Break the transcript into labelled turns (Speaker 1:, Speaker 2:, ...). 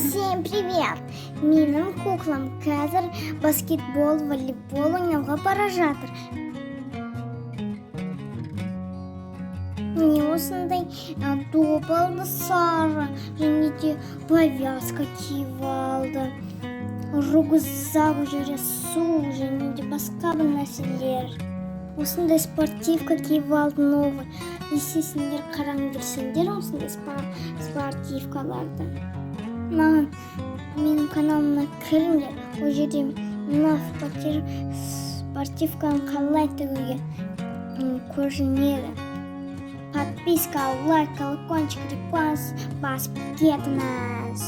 Speaker 1: Всем привет! Менің куклам қазір баскетбол, волейбол ойнауға бара жатыр. Міне осындай доп алды сары, және де повязка киіп алды. Рюкзак жүре су, және де басқа бір нәрселер. Осындай спортивка киіп алды новый. Естесіңдер, қараңдар сендер осындай спортивкаларды. Маған менің каналыма кіріңдер, ол жерде мына спортивканы қалай тігуге көрінеді. Подписка, лайк, колокольчик, репост, басып кетіңіз.